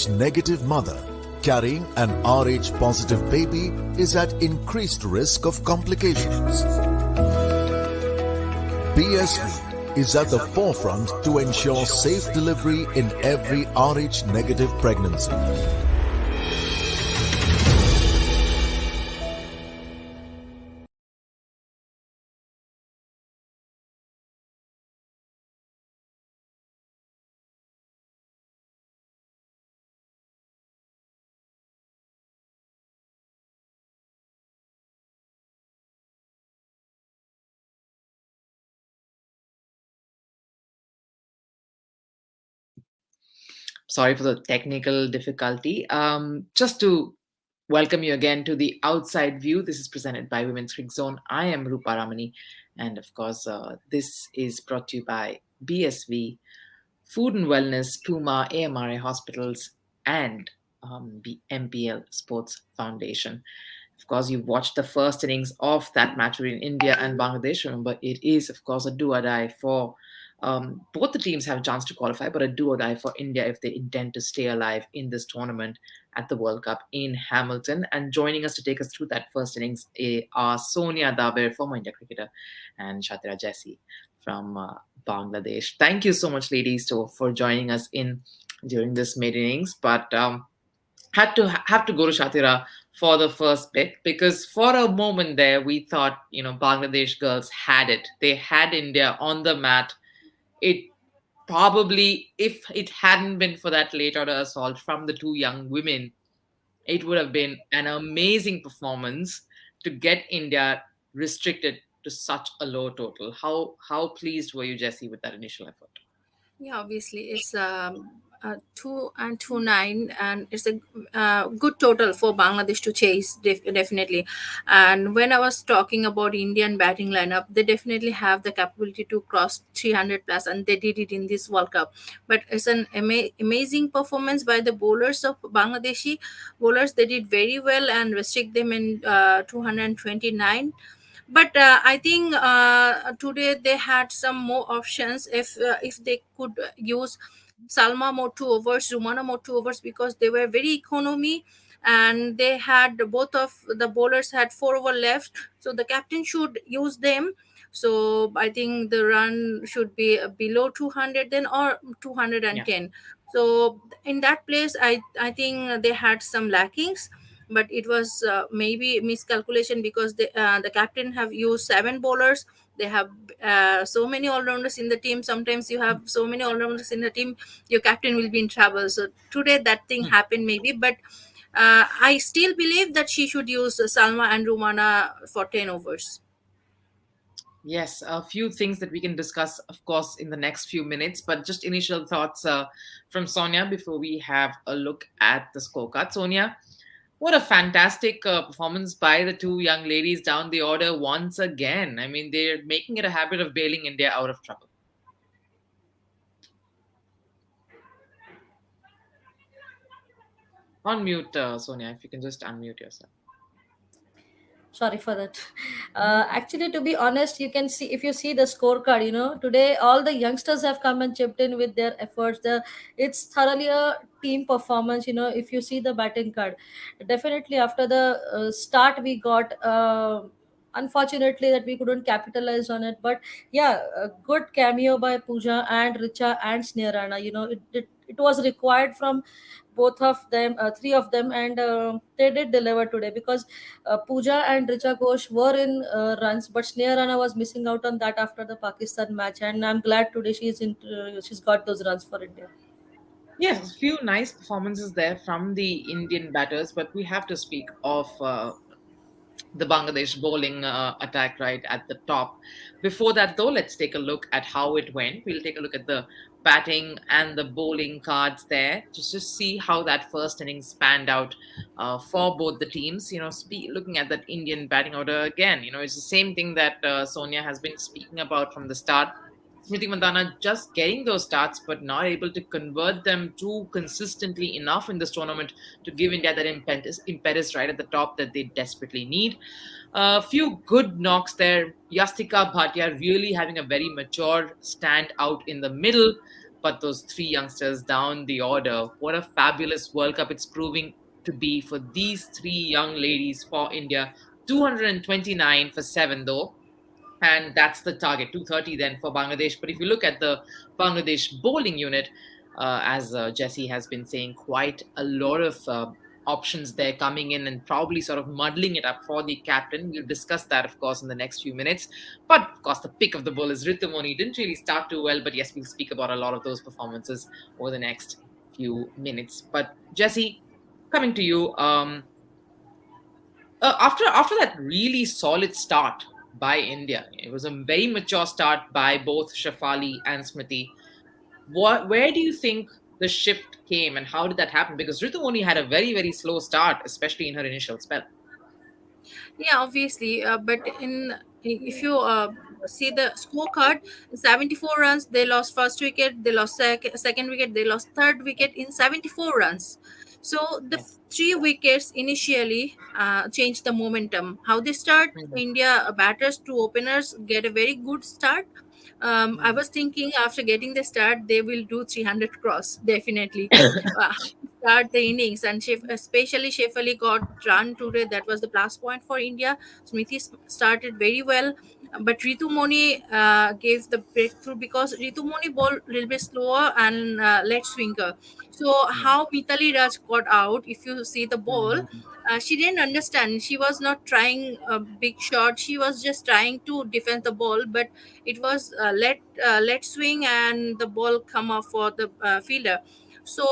Negative mother carrying an Rh positive baby is at increased risk of complications. BSV is at the forefront to ensure safe delivery in every Rh negative pregnancy. Sorry for the technical difficulty. Just to welcome you again to the Outside View. This is presented by Women's Cricket Zone. I am Rupa Ramani, and of course, this is brought to you by BSV, Food and Wellness, Puma, AMRA Hospitals, and the MPL Sports Foundation. Of course, you've watched the first innings of that match between India and Bangladesh. Remember, it is, of course, a do or die for both the teams have a chance to qualify, but a do or die for India if they intend to stay alive in this tournament at the World Cup in Hamilton. And joining us to take us through that first innings are Sonia Daber, former India cricketer, and Shathira Jakir from Bangladesh. Thank you so much, ladies, for joining us in during this mid innings. But have to go to Shathira for the first bit, because for a moment there we thought Bangladesh girls had it. They had India on the mat. It probably, if it hadn't been for that late order assault from the two young women, it would have been an amazing performance to get India restricted to such a low total. How pleased were you, Jessie, with that initial effort? Yeah, obviously it's 2 and 2-9, and it's a good total for Bangladesh to chase, definitely. And when I was talking about Indian batting lineup, they definitely have the capability to cross 300 plus, and they did it in this World Cup. But it's an amazing performance by the bowlers of Bangladeshi bowlers. They did very well and restrict them in 229. But I think today they had some more options. If they could use Salma more 2 overs, Rumana more 2 overs, because they were very economy, and they had both of the bowlers had 4 over left, so the captain should use them. So I think the run should be below 200 then, or 210. Yeah. So in that place, I think they had some lackings, but it was maybe miscalculation, because the captain have used 7 bowlers. They have so many all-rounders in the team. Sometimes you have so many all-rounders in the team, your captain will be in trouble. So today that thing happened maybe, but I still believe that she should use Salma and Rumana for 10 overs. Yes, a few things that we can discuss, of course, in the next few minutes, but just initial thoughts from Sonia before we have a look at the scorecard. Sonia, what a fantastic performance by the two young ladies down the order once again. I mean, they're making it a habit of bailing India out of trouble. On mute, Sonia, if you can just unmute yourself. Sorry for that. Actually, to be honest, you can see, if you see the scorecard, today all the youngsters have come and chipped in with their efforts. It's thoroughly a team performance. If you see the batting card, definitely after the start we got. Unfortunately, that we couldn't capitalize on it, but yeah, a good cameo by Pooja and Richa and Sneharana. It was required from both of them, three of them, and they did deliver today, because Pooja and Richa Ghosh were in runs, but Sneha Rana was missing out on that after the Pakistan match, and I'm glad today she's got those runs for India. Yes, a few nice performances there from the Indian batters, but we have to speak of the Bangladesh bowling attack right at the top. Before that, though, let's take a look at how it went. We'll take a look at the batting and the bowling cards there, just to see how that first innings spanned out for both the teams. Looking at that Indian batting order again, it's the same thing that Sonia has been speaking about from the start. Smriti Mandana just getting those starts, but not able to convert them too consistently enough in this tournament to give India that impetus right at the top that they desperately need. A few good knocks there. Yastika Bhatia really having a very mature stand out in the middle. but those three youngsters down the order. What a fabulous World Cup it's proving to be for these three young ladies for India. 229 for seven, though, and that's the target. 230 then for Bangladesh. But if you look at the Bangladesh bowling unit, as Jesse has been saying, quite a lot of options there coming in and probably sort of muddling it up for the captain. We'll discuss that, of course, in the next few minutes. But of course, the pick of the ball is Ritumoni. Didn't really start too well, but yes, we'll speak about a lot of those performances over the next few minutes. But Jesse, coming to you, after that really solid start by India, it was a very mature start by both Shafali and Smriti. Where do you think the shift came, and how did that happen? Because Ritu only had a very slow start, especially in her initial spell. Yeah, obviously. But if you see the scorecard, 74 runs, they lost first wicket, they lost second wicket, they lost third wicket in 74 runs. So the Yes. three wickets initially changed the momentum. How they start, Mm, India batters to openers get a very good start. I mm. was thinking after getting the start, they will do 300 cross, definitely. Start the innings, and especially Shefali got run today. That was the plus point for India. Smithy started very well, but Ritu Moni gave the breakthrough because Ritu Moni ball a little bit slower and let swinger. So Yeah. how Mitali Raj got out, if you see the ball, Mm, she didn't understand. She was not trying a big shot. She was just trying to defend the ball, but it was let swing and the ball come off for the fielder. So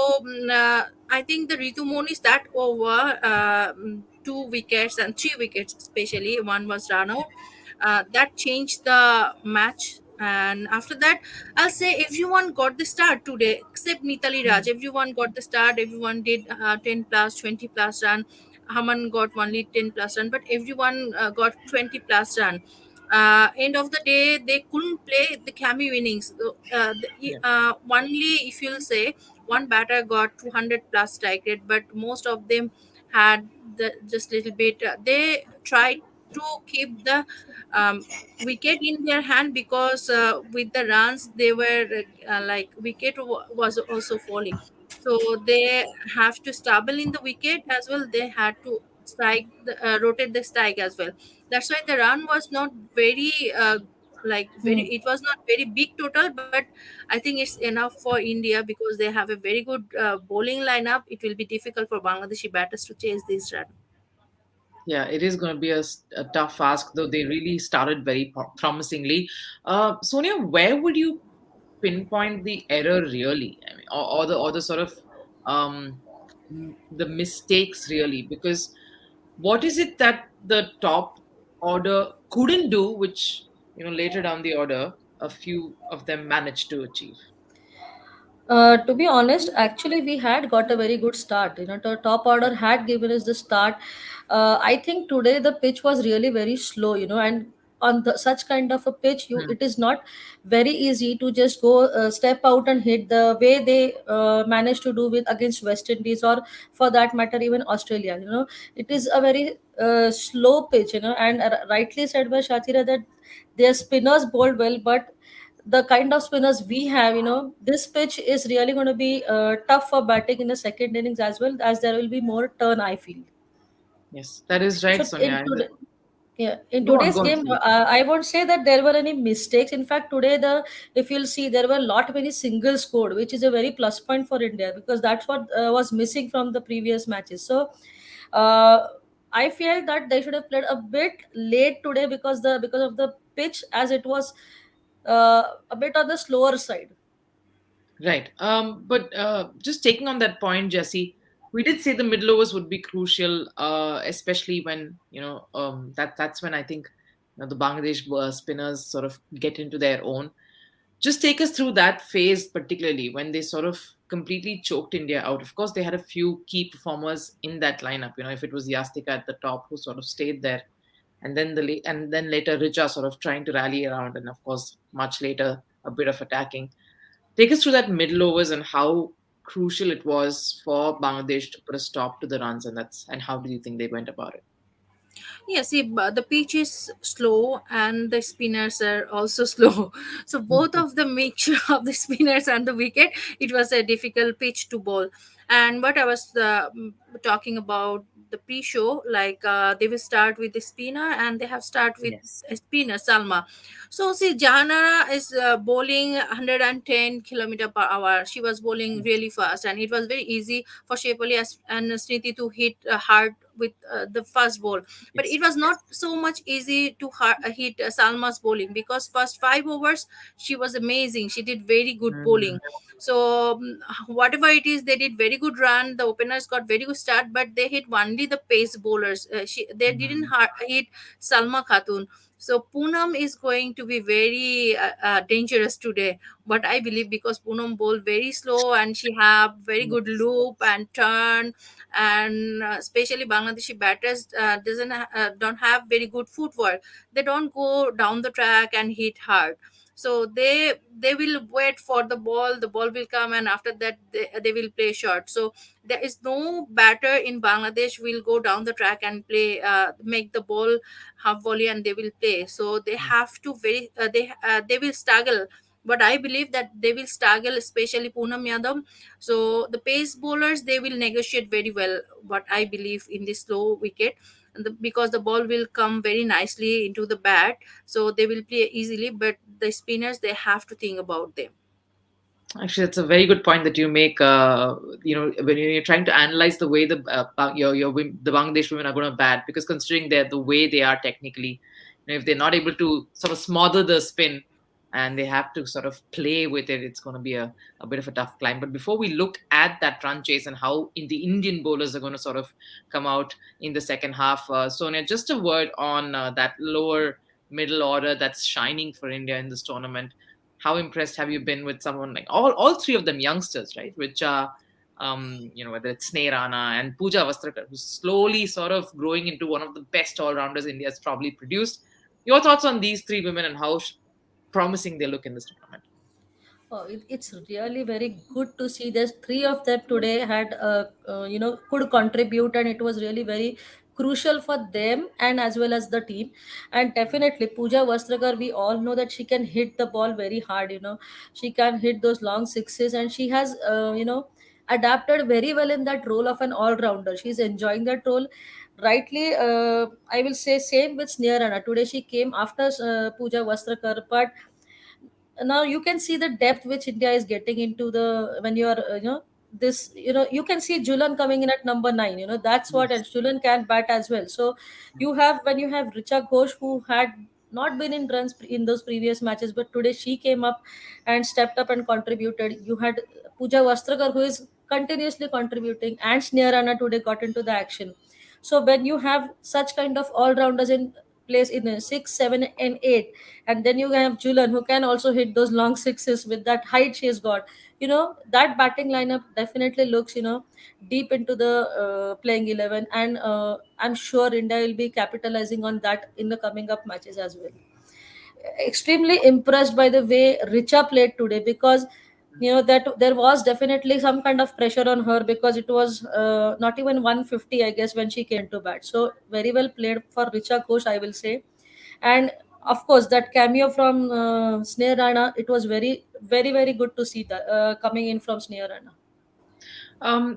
I think the Ritu Mon is that over, two wickets and three wickets, especially one was run out. That changed the match. And after that, I'll say everyone got the start today except Nitali Raj. Everyone got the start. Everyone did 10 plus, 20 plus run. Haman got only 10 plus run, but everyone got 20 plus run. End of the day, they couldn't play the cameo innings. yeah. Only if you'll say one batter got 200 plus strike rate, but most of them had just little bit. They tried to keep the um, wicket in their hand because with the runs they were like wicket was also falling. So they have to stable in the wicket as well. They had to rotate the strike as well. That's why the run was not very very, Mm. it was not very big total, but I think it's enough for India because they have a very good bowling lineup. It will be difficult for Bangladeshi batters to chase this run. Yeah, it is going to be a tough ask, though they really started very promisingly. Sonia, where would you pinpoint the error really? I mean, or the sort of um, the mistakes really? Because what is it that the top order couldn't do, which later down the order, a few of them managed to achieve? To be honest, actually, we had got a very good start. The top order had given us the start. I think today the pitch was really very slow. And on such kind of a pitch, Hmm. it is not very easy to just go step out and hit the way they managed to do with against West Indies, or for that matter even Australia. It is a very slow pitch. And rightly said by Shatira that their spinners bowled well, but the kind of spinners we have, this pitch is really going to be tough for batting in the second innings, as well as there will be more turn, I feel. Yes, that is right, So Sonia. yeah, in Go on, today's go on, game, please. I won't say that there were any mistakes. In fact, today if you'll see, there were a lot many singles scored, which is a very plus point for India, because that's what was missing from the previous matches. So uh, I feel that they should have played a bit late today, because of the pitch, as it was a bit on the slower side. Right. But just taking on that point, Jesse, we did say the middle overs would be crucial, especially when that's when I think the Bangladesh spinners sort of get into their own. Just take us through that phase, particularly when they sort of completely choked India out. Of course, they had a few key performers in that lineup. If it was Yastika at the top who sort of stayed there, and then and then later Richa sort of trying to rally around, and of course much later a bit of attacking. Take us through that middle overs and how crucial it was for Bangladesh to put a stop to the runs, and how do you think they went about it? Yeah, see, the pitch is slow and the spinners are also slow. So both of the mixture of the spinners and the wicket, it was a difficult pitch to bowl. And what I was talking about the pre-show, like they will start with the spinner and they have start with Yes. a spinner Salma. So see, Jana is bowling 110 kilometer per hour. She was bowling really fast, and it was very easy for Shefali and Sniti to hit hard with the first ball, but it Yes. was not so much easy to hit Salma's bowling, because first 5 overs she was amazing. She did very good Mm, bowling. So whatever it is, they did very good run. The openers got very good start, but they hit only the pace bowlers. They didn't mm, hit Salma Khatun. So Poonam is going to be very dangerous today. But I believe because Poonam bowled very slow and she have very good yes. loop and turn, and especially Bangladeshi batters don't have very good footwork. They don't go down the track and hit hard. So they will wait for the ball will come, and after that they will play short. So there is no batter in Bangladesh will go down the track and play make the ball half volley and they will play. So they have to they will struggle. But I believe that they will struggle, especially Poonam Yadav. So the pace bowlers, they will negotiate very well. What I believe in this slow wicket, because the ball will come very nicely into the bat, so they will play easily. But the spinners, they have to think about them. Actually, that's a very good point that you make. When you're trying to analyze the way the Bangladesh women are going to bat, because considering the way they are technically, if they're not able to sort of smother the spin, and they have to sort of play with it, it's going to be a bit of a tough climb. But before we look at that run chase and how in the Indian bowlers are going to sort of come out in the second half, Sonia, just a word on that lower middle order that's shining for India in this tournament. How impressed have you been with someone like all three of them youngsters, right? Which are whether it's Snehrana and Pooja Vastrakar, who's slowly sort of growing into one of the best all-rounders India has probably produced. Your thoughts on these three women and how promising they look in this tournament? Oh, it's really very good to see. There's three of them today had, could contribute, and it was really very crucial for them and as well as the team. And definitely, Pooja Vastrakar, we all know that she can hit the ball very hard. She can hit those long sixes, and she has, adapted very well in that role of an all-rounder. She's enjoying that role. Rightly, I will say same with Sneha. Today she came after Pooja Vastrakar, but now you can see the depth which India is getting into the when you are this you can see Julan coming in at number 9. That's what, and Yes. Julan can bat as well. So you have when you have Richa Ghosh, who had not been in runs in those previous matches, but today she came up and stepped up and contributed. You had Pooja Vastrakar, who is continuously contributing, and Sneha Rana today got into the action. So when you have such kind of all rounders in place in a 6, 7, and 8, and then you have Julan, who can also hit those long sixes with that height she has got. That batting lineup definitely looks deep into the playing 11, and I'm sure India will be capitalizing on that in the coming up matches as well. Extremely impressed by the way Richa played today, because that there was definitely some kind of pressure on her, because it was not even 150, I guess, when she came to bat. So very well played for Richa Ghosh, I will say. And of course, that cameo from Sneha Rana, it was very, very, very good to see that coming in from Sneha Rana.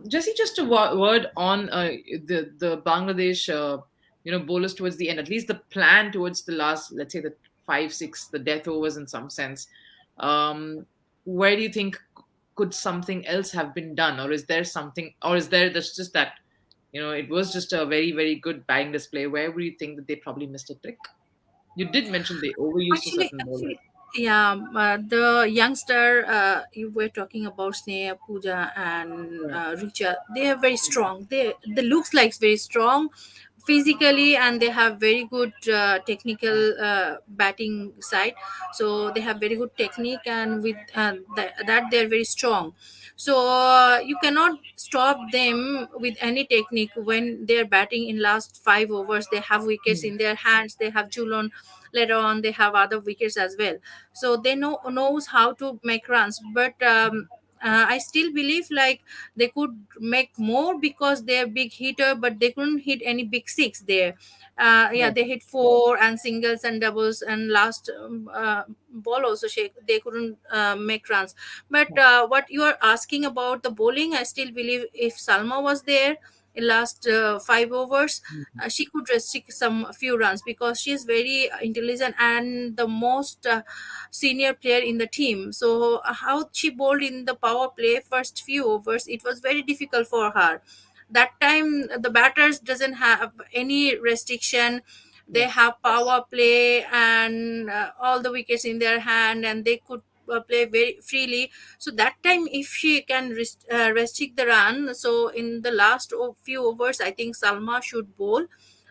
Jesse, just a word on the Bangladesh, bowlers towards the end. At least the plan towards the last, let's say the 5, 6, the death overs in some sense. Um, where do you think could something else have been done, or is there something, or is there just that it was just a very very good batting display? Where would you think that they probably missed a trick? You did mention they overused a Actually, certain bowler. yeah, the youngster you were talking about, Sneha, Pooja, and Right. Richa, they are very strong. They looks like very strong physically, and they have very good technical batting side. So they have very good technique, and with that they are very strong. So you cannot stop them with any technique when they are batting in last 5 overs. They have wickets Hmm. in their hands. They have Julon. Later on, they have other wickets as well. So they knows how to make runs. But I still believe like they could make more because they're big hitter, but they couldn't hit any big six there. Yeah, Yeah. they hit four and singles and doubles, and last ball also they couldn't make runs. But what you are asking about the bowling, I still believe if Salma was there in last 5 overs, Mhm. she could restrict some few runs because she is very intelligent and the most senior player in the team. So how she bowled in the power play first few overs, it was very difficult for her. That time the batters doesn't have any restriction. They Yeah. have power play and all the wickets in their hand, and they could play very freely. So that time if she can restrict the run, so in the last few overs I think Salma should bowl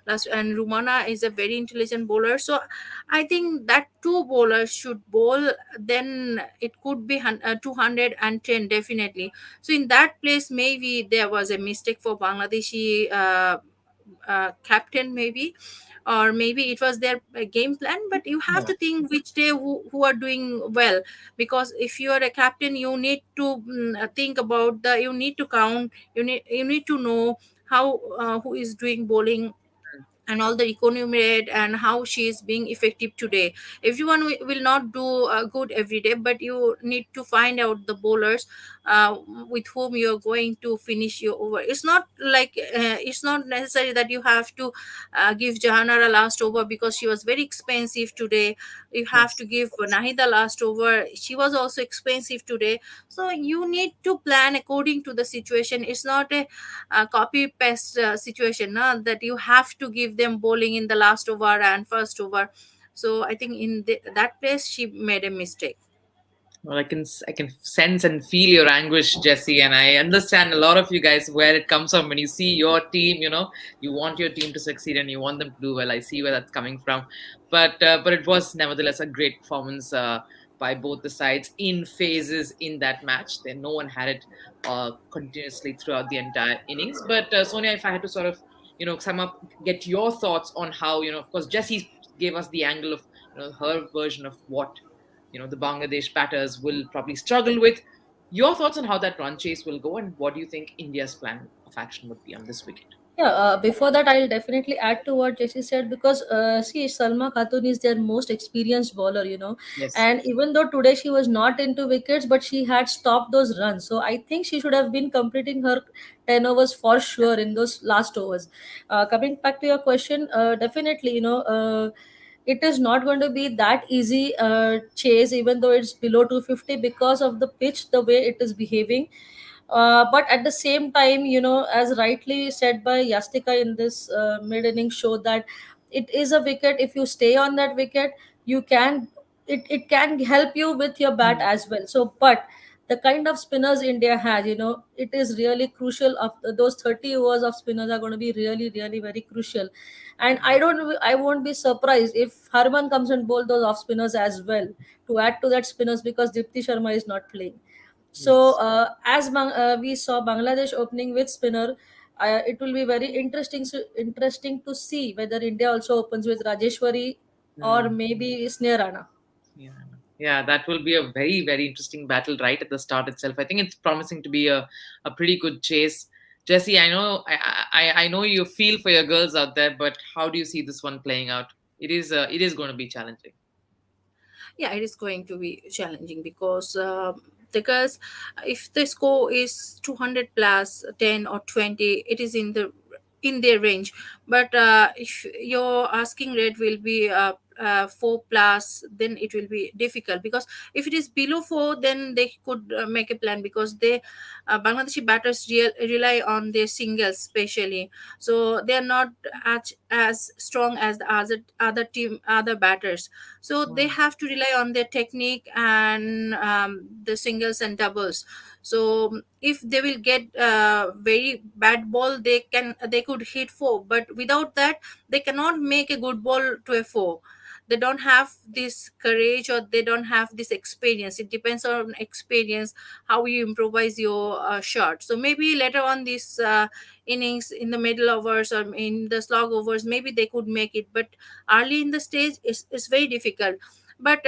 last, and Rumana is a very intelligent bowler. So I think that two bowlers should bowl, then it could be 210 definitely. So in that place maybe there was a mistake for Bangladeshi captain maybe, or maybe it was their game plan. But you have Yeah. to think which day who are doing well, because if you are a captain you need to think about the, you need to count, you need to know how who is doing bowling and all the economy and how she is being effective today. Everyone will not do good every day, but you need to find out the bowlers uh, with whom you are going to finish your over. It's not like it's not necessary that you have to give Jahanara last over because she was very expensive today. You have Yes. to give Nahida last over, she was also expensive today. So you need to plan according to the situation. It's not a copy paste situation that you have to give them bowling in the last over and first over. So I think in that place she made a mistake. Well, I can sense and feel your anguish, Jesse, and I understand a lot of you guys where it comes from. When you see your team, you want your team to succeed and you want them to do well. I see where that's coming from, but it was nevertheless a great performance by both the sides in phases in that match. Then no one had it continuously throughout the entire innings. But Sonia, if I had to sort of sum up, get your thoughts on how of course Jesse gave us the angle of her version of what the Bangladesh batters will probably struggle with. Your thoughts on how that run chase will go, and what do you think India's plan of action would be on this wicket? Yeah, before that, I'll definitely add to what Jesse said because see, Salma Khatun is their most experienced bowler, Yes. and even though today she was not into wickets, but she had stopped those runs. So I think she should have been completing her 10 overs for sure in those last overs. Coming back to your question, definitely, it is not going to be that easy chase, even though it's below 250 because of the pitch, the way it is behaving. But at the same time, as rightly said by Yastika in this mid inning show, that it is a wicket. If you stay on that wicket, you can it can help you with your bat Mm. as well. So, but the kind of spinners India has, it is really crucial. Of those 30 overs of spinners are going to be really, really very crucial. And I won't be surprised if Harman comes and bowl those off spinners as well to add to that spinners because Dipti Sharma is not playing. So, Yes. as we saw Bangladesh opening with spinner, it will be very interesting to see whether India also opens with Rajeshwari or Mm. maybe Sneh Rana. Yeah. Yeah, that will be a very, very interesting battle right at the start itself. I think it's promising to be a pretty good chase. Jesse, I know you feel for your girls out there, but how do you see this one playing out? It is going to be challenging. Yeah, it is going to be challenging because if the score is 200 plus 10 or 20, it is in their range. But if your asking rate will be 4 plus, then it will be difficult, because if it is below 4 then they could make a plan, because they Bangladeshi batters rely on their singles especially. So they are not as strong as the other batters. So they Mm. have to rely on their technique and the singles and doubles. So if they will get very bad ball, they could hit 4, but without that they cannot make a good ball to a 4. They don't have this courage, or they don't have this experience. It depends on experience how you improvise your shot. So maybe later on this innings, in the middle overs or in the slog overs, maybe they could make it, but early in the stage it's very difficult. But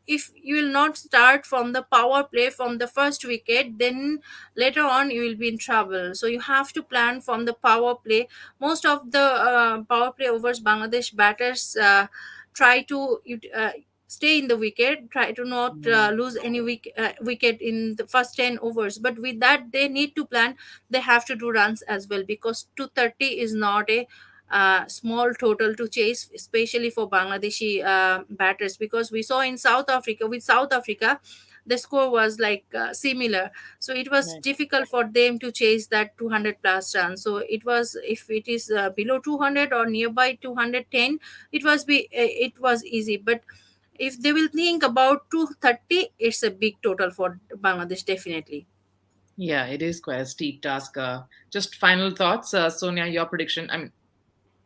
if you will not start from the power play from the first wicket, then later on you will be in trouble. So you have to plan from the power play. Most of the power play overs, Bangladesh batters try to stay in the wicket, try to not Mm. lose any wicket in the first 10 overs. But with that, they need to plan. They have to do runs as well, because 230 is not a small total to chase, especially for Bangladeshi batters, because we saw in South Africa, with South Africa, the score was like similar. So it was Right. difficult for them to chase that 200 plus runs. So it was, if it is below 200 or nearby 210, it was easy. But if they will think about 230, it's a big total for Bangladesh, definitely. Yeah, it is quite a steep task. Just final thoughts, Sonia, your prediction. I mean,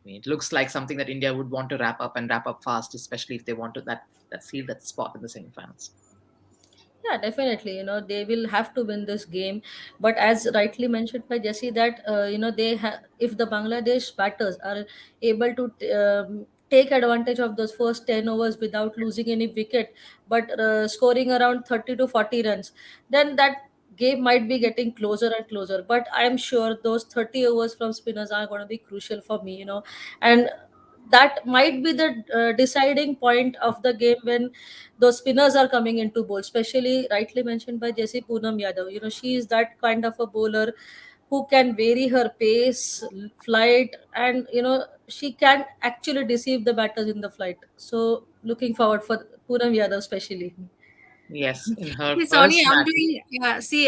it looks like something that India would want to wrap up and wrap up fast, especially if they want to that seal that spot in the semifinals. Yeah, definitely. They will have to win this game. But as rightly mentioned by Jesse, that if the Bangladesh batters are able to take advantage of those first 10 overs without losing any wicket, but scoring around 30 to 40 runs, then that game might be getting closer and closer. But I'm sure those 30 overs from spinners are going to be crucial for me. And that might be the deciding point of the game when those spinners are coming into bowl, especially rightly mentioned by Jesse Poonam Yadav. She is that kind of a bowler who can vary her pace, flight, and she can actually deceive the batters in the flight. So looking forward for Poonam Yadav especially. Yes, in her Hey, Sonia, first I'm match. doing,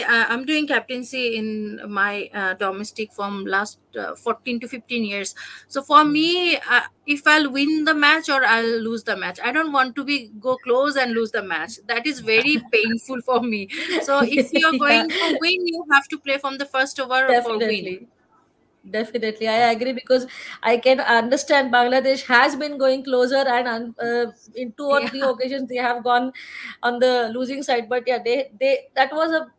I'm doing captaincy in my domestic from last 14 to 15 years. So for me, if I'll win the match or I'll lose the match, I don't want to be go close and lose the match. That is very painful for me. So if you're Yeah, going to win, you have to play from the first over for win. definitely. Definitely, I agree because I can understand Bangladesh has been going closer, and in two or Yeah, three occasions they have gone on the losing side. But yeah, they that was a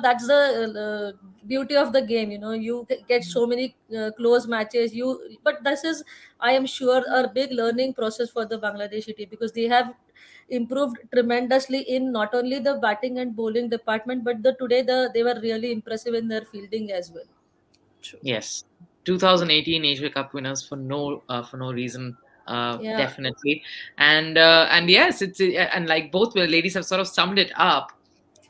that's the beauty of the game. You get so many close matches. But this is, I am sure, a big learning process for the Bangladeshi team, because they have improved tremendously in not only the batting and bowling department, but they were really impressive in their fielding as well. true. Yes, 2018 Asia Cup winners for no reason. Yeah. Definitely, and yes, and like both ladies have sort of summed it up.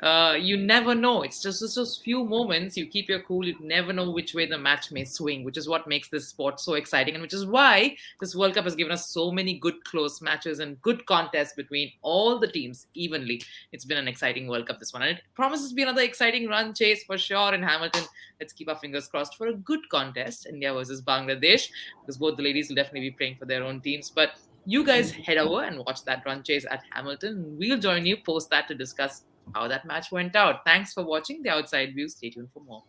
You never know. It's just those few moments. You keep your cool. You never know which way the match may swing, which is what makes this sport so exciting, and which is why this World Cup has given us so many good close matches and good contests between all the teams evenly. It's been an exciting World Cup, this one, and it promises to be another exciting run chase for sure in Hamilton. Let's keep our fingers crossed for a good contest, India versus Bangladesh, because both the ladies will definitely be praying for their own teams. But you guys head over and watch that run chase at Hamilton. We'll join you post that to discuss how that match went out. Thanks for watching The Outside View. Stay tuned for more.